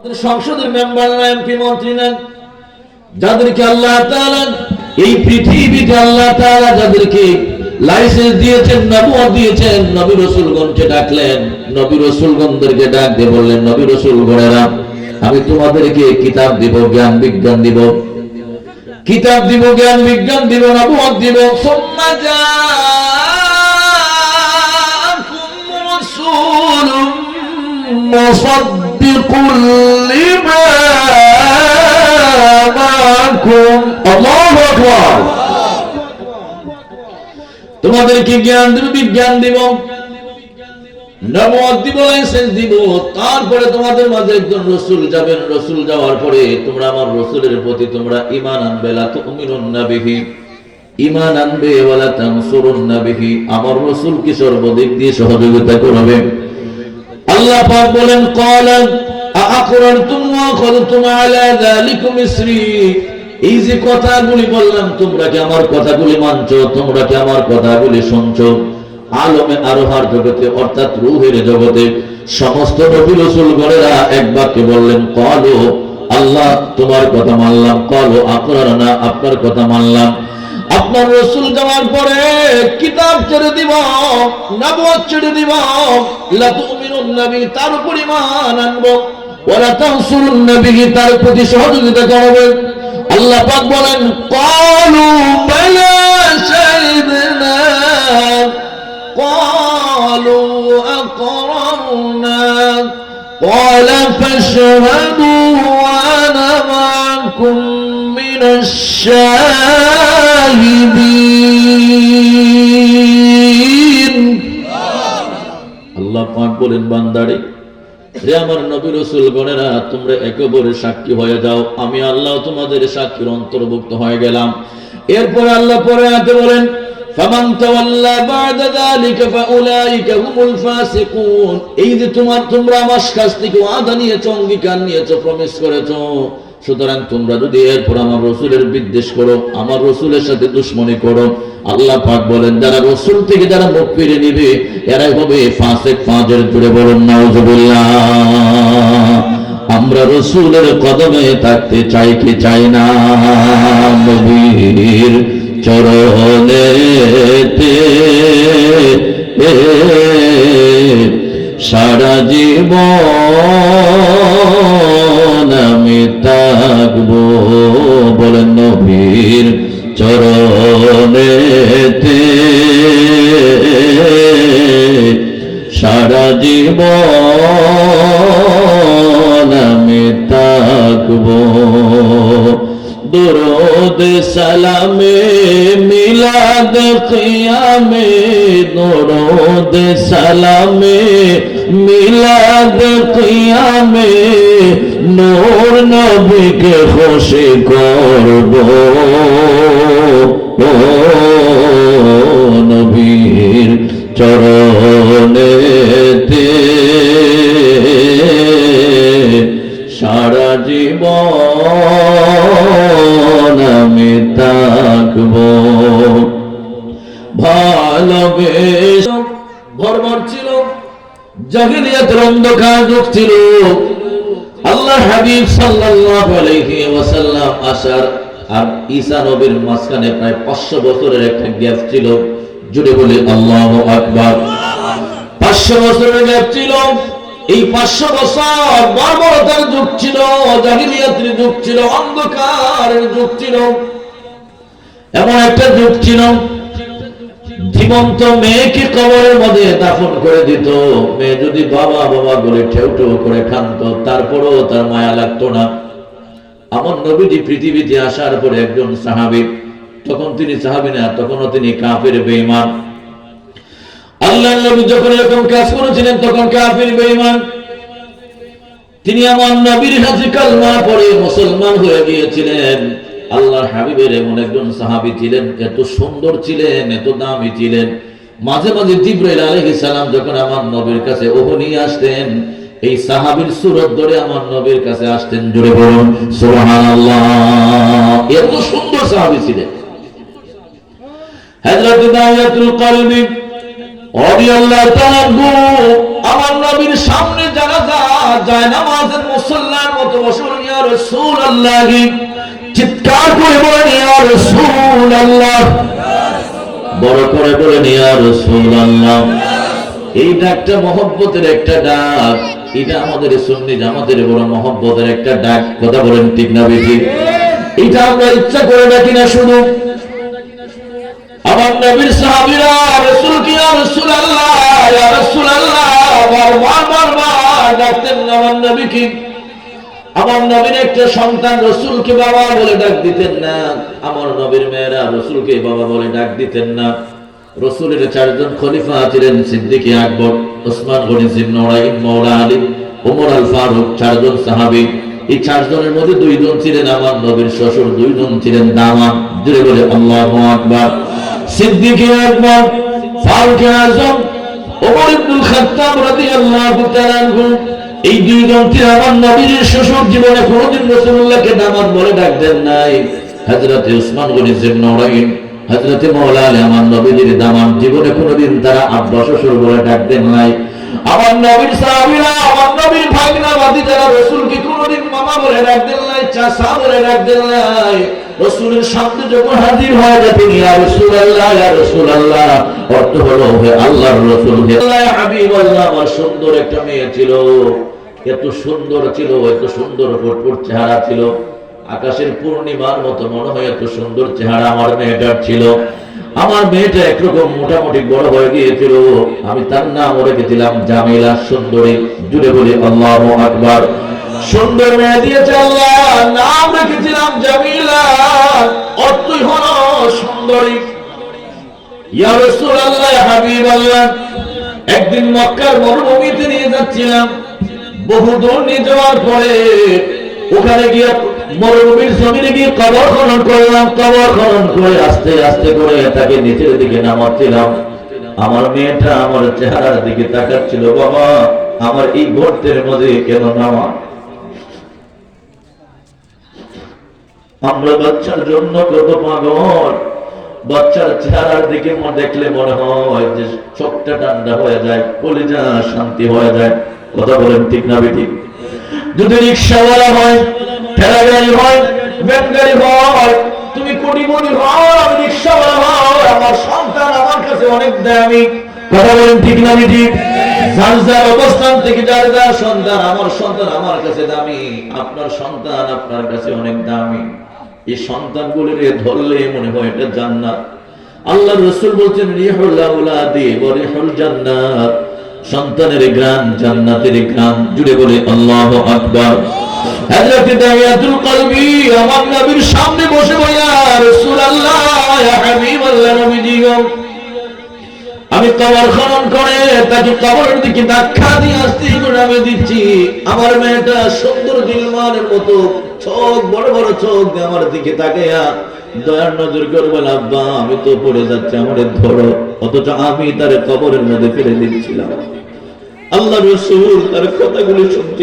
সংসদের মেম্বার না এমপি মন্ত্রী না, যাদেরকে আল্লাহ তাআলা এই পৃথিবীতে আল্লাহ তাআলা যাদেরকে লাইসেন্স দিয়েছেন, নবুয়ত দিয়েছেন, নবী রাসূলগণকে ডাকলেন, নবী রাসূলগণদেরকে ডাক দিয়ে বললেন, নবী রাসূলগণেরা আমি তোমাদেরকে কিতাব দিব, জ্ঞান বিজ্ঞান দিব, কিতাব দিব, জ্ঞান বিজ্ঞান দিব, নবুয়ত দিব। সুম্মা জাআকুম রাসূলুম মুসাদ্দিকুল লিমা মাআকুম। আল্লাহু আকবার। তোমাদেরকে জ্ঞান দিব, বিজ্ঞান দিব, নবুয়ত দিব, লাইসেন্স দিব। তারপরে তোমাদের মাঝে একজন রাসূল যাবেন, রাসূল যাওয়ার পরে তোমরা আমার রাসূলের প্রতি তোমরা ঈমান আনবে, লা তুমিনুন্না বিহি, ঈমান আনবে, ওয়ালা তানসুরুন্না বিহি, আমার রাসূলকে সর্বদিক দিয়ে সহযোগিতা করবে। আল্লাহ পাক বলেন, ক্বালা আআকরারতুম ওয়া আখাযতুম আলা যালিকুম ইসরি, এই যে কথাগুলি বললাম তোমরা কি আমার কথাগুলি মানছো, তোমরা কি আমার কথাগুলি শুনছো? আলমে আরোহার জগতে অর্থাৎ রূহের জগতে সমস্ত নবী রাসূলগণেরা এক বাক্যে বললেন, ক্বালু আল্লাহ তোমার কথা মানলাম, ক্বালু আকরারনা আপনার কথা মানলাম। আপনার রাসূল যাওয়ার পরে কিতাব ছেড়ে দিব, নবুয়ত ছেড়ে দিব, লা তুমিনুন্না বিহি তার উপর ঈমান আনবো, ওয়া লা তানসুরুন্না বিহি তার প্রতি সহযোগিতা করবে। আল্লাহ পাক বলেন, ক্বালু বালা শাহিদনা, ক্বালু আকরারনা, ক্বালা ফাশহাদু ওয়া আনা মাআকুম মিনাশ শাহিদিন। আল্লাহ পাক বলেন, বান্দারে রে আমার নবী রাসূলগণেরা তোমরা একেবারে সাক্ষী হয়ে যাও, আমি আল্লাহ তোমাদের সাক্ষীর অন্তর্ভুক্ত হয়ে গেলাম। এরপর আল্লাহ পরে আয়াতে বলেন, ফামান তাওয়াল্লা বা'দা যালিকা ফাউলাইকা হুমুল ফাসিকুন, এই যে তোমরা আমার কাছ থেকে ওয়াদা নিয়েছো, অঙ্গীকার নিয়েছো, প্রমিস করেছো, সুতরাং তোমরা যদি এরপর আমার রাসূলের বিদ্বেষ করো, আমার রাসূলের সাথে দুশমনি করো, আল্লাহ পাক বলেন যারা রাসূল থেকে যারা মুখ ফিরে নেবে এরাই হবে ফাসিক, ফাজির। জুড়ে বলুন নাউযুবিল্লাহ। আমরা রাসূলের কদমে থাকতে চাই কি চাই না? নবীর চরণেতে সারা জীবন আমি থাকবো। বলেন নবীর চরণেতে সারা জীবন আমি থাকবো। দরুদ সালামে মিলাদ কিয়ামে, দরুদ সালামে মিলাদ কিয়ামে নূর নবীকে খুশি করব। ও নবীর চরণেতে সারা জীবন আমি থাকবো। ভালোবেস ভরভর ছিল, জাহিলিয়াতের অন্ধকার যুগ ছিল। আল্লাহ হাবিব সাল্লাল্লাহু আলাইহি ওয়াসাল্লাম আসার আর ঈসা নবীর মাঝখানে প্রায় 500 বছরের একটা গ্যাপ ছিল। জুড়ে বলি আল্লাহু আকবার। 500 বছরের গ্যাপ ছিল। এই 500 বছর বর্বরতার যুগ ছিল, জাহিলিয়াতের যুগ ছিল, অন্ধকারের যুগ ছিল। এমন একটা যুগ ছিল জীবন্ত মেয়েকে কবরের মধ্যে দাফন করে দিত। মেয়ে যদি বাবা বাবা বলে ঠেউ ঠেউ করে কাঁদতো, তারপরেও তার মায়া লাগতো না। আমার নবীজি পৃথিবীতে আসার পরে একজন সাহাবী, তখন তিনি সাহাবী না, তখনও তিনি কাফের বেঈমান। আল্লাহর নবী যখন এরকম কাজ করেছিলেন তখন কাফের বেঈমান। তিনি আমার নবীর কাছে কালমা পড়ে মুসলমান হয়ে গিয়েছিলেন। আল্লাহর হাবিবের এমন একজন সাহাবী ছিলেন, এত সুন্দর ছিলেন, এত দামি ছিলেন। মাঝে মাঝে জিবরাইল আলাইহিস সালাম যখন আমার নবীর কাছে ওহী নিয়ে আসতেন, এই সাহাবীর সুরত ধরে আমার নবীর কাছে আসতেন। জোরে বলুন সুবহানাল্লাহ। এত সুন্দর সাহাবী ছিলেন। হযরত দাওয়াতুল কলবি রাদিয়াল্লাহু তাআলা আমার নবীর সামনে জানাজা যায় নামাজের মুসল্লার মতো বসে বলেন ইয়া রাসূলুল্লাহ, চিৎকার করে বলেন ইয়া রাসূলুল্লাহ, বড় করে বলেন ইয়া রাসূলুল্লাহ। এই ডাকটা মহব্বতের একটা ডাক, এটা আমাদের সুন্নি জামাতের বড় মহব্বতের একটা ডাক। কথা বলেন ঠিক না বেঠিক? এটা আমরা ইচ্ছা করে ডাকি না শুধু। আমার নবীর সাহাবীরা রাসূলকে ইয়া রাসূলুল্লাহ ইয়া রাসূলুল্লাহ বারবার ডাকতেন আমার নবীকে। আমার নবীর একটা সন্তান রাসূলকে বাবা বলে ডাক দিতেন না, আমার নবীর মেয়েরা রাসূলকে বাবা বলে ডাক দিতেন না। রাসূলের চারজন খলিফা ছিলেন, সিদ্দিক আকবর, ওসমান গনি জিন্নুরাইন, মাওলা আলী, ওমর আল ফারুক, চারজন সাহাবী। এই চারজনের মধ্যে দুইজন ছিলেন আমার নবীর শ্বশুর, দুইজন ছিলেন দামাত। জোরে বলে আল্লাহু আকবার। সিদ্দিক আকবর, ফারুক আযম, ওমর ইবনুল খাত্তাব রাদিয়াল্লাহু তাআলা আনহু, এই দুইজন ছিলেন আমার নবীর শ্বশুর। জীবনে কোনোদিন রাসূলুল্লাহকে দামাত বলে ডাক দেন নাই। হযরত ওসমান গনি জিন্নুরাইন, হযরত মাওলা আলী আমার নবীর দামাত, জীবনে কোনোদিন তারা আব্বা শ্বশুর বলে ডাক দেন নাই। আমার নবীর সাহাবীরা, আমার নবীর ভাগনা ভাতিজারা রাসূলকে কোনোদিন মামা বলে ডাক দেন নাই, চাচা বলে ডাক দেন নাই। রাসূলের সামনে যখন হাজির হয়ে যেতেন ইয়া রাসূলুল্লাহ ইয়া রাসূলুল্লাহ, অর্থ হলো হে আল্লাহর রাসূল, হে আল্লাহর হাবিবাল্লাহ। আমার সুন্দর একটা মেয়ে ছিল, এত সুন্দর ছিল, এত সুন্দর ফুটফুট চেহারা ছিল, আকাশের পূর্ণিমার মতো মনে হয় এত সুন্দর চেহারা আমার মেয়েটার ছিল। আমার মেয়েটা একরকম মোটামুটি বড় হয়ে গিয়েছিল, আমি তার নাম রেখেছিলাম জামিলা, সুন্দরী। জুড়ে বলি আল্লাহু আকবার। সুন্দর মেয়ে দিয়েছে আল্লাহ, নাম রেখেছিলাম জামিলা, অর্থই হলো সুন্দরী। ইয়া রাসূলুল্লাহ ইয়া হাবিবাল্লাহ, একদিন মক্কার মরুভূমিতে নিয়ে যাচ্ছিলাম। বহু দূর নিয়ে যাওয়ার পরে ওখানে গিয়ে মরুভূমির জমিনে গিয়ে কবর খনন করলাম। কবর খনন করে আস্তে আস্তে করে তাকে নিচের দিকে নামাচ্ছিলাম। আমার মেয়েটা আমার চেহারার দিকে তাকাচ্ছিল, বাবা আমার এই গর্তের মধ্যে কেন নামা? আমরা বাচ্চার জন্য কত পাগল, বাচ্চার চেহারার দিকে দেখলে মনে হয় যে চোখটা ঠান্ডা হয়ে যায়, কলিজা শান্তি হয়ে যায়। কথা বলেন ঠিক না বেঠিক? যদি রিকশাওয়ালা হয়, ঠেলা গাড়ি হয়, ভ্যান গাড়ি হয়, তুমি কোটিপতি হও, আমি রিকশাওয়ালা হও, আমার সন্তান আমার কাছে অনেক দামি। কথা বলেন ঠিক না বেঠিক? যার যার অবস্থান থেকে যার যার সন্তান, আমার সন্তান আমার কাছে দামি, আপনার সন্তান আপনার কাছে অনেক দামি। এই সন্তানগুলিকে ধরলে মনে হয় এটা জান্নাত। আল্লাহর রাসূল বলছেন রিহুল আওলাদি ওয়া রিহুল জান্নাত, সন্তানের গ্রাম জান্নাতের গ্রাম। জুড়ে বলে আল্লাহু আকবার। হযরত দাইয়াতুল কলবি আমার নবীর সামনে বসে বলে ইয়া রাসূলুল্লাহ ইয়া হাবিবাল্লাহ, নবীজি গো, আমি কবর খনন করে তাকে কবরের দিকে ধাক্কা দিয়ে আসতে করে আমি দিচ্ছি। আমার মেয়েটা সুন্দর জিলমানের মতো চোখ, বড় বড় চোখ দিয়ে আমার দিকে তাকাইয়া দয়ার নজর করে বলে আব্বা আমি তো পড়ে যাচ্ছি, আমারে ধরো। অথচ আমি তার কবরের মধ্যে ফেলে দিচ্ছিলাম। আল্লাহর রাসূল তার কথাগুলো শুনছিলেন।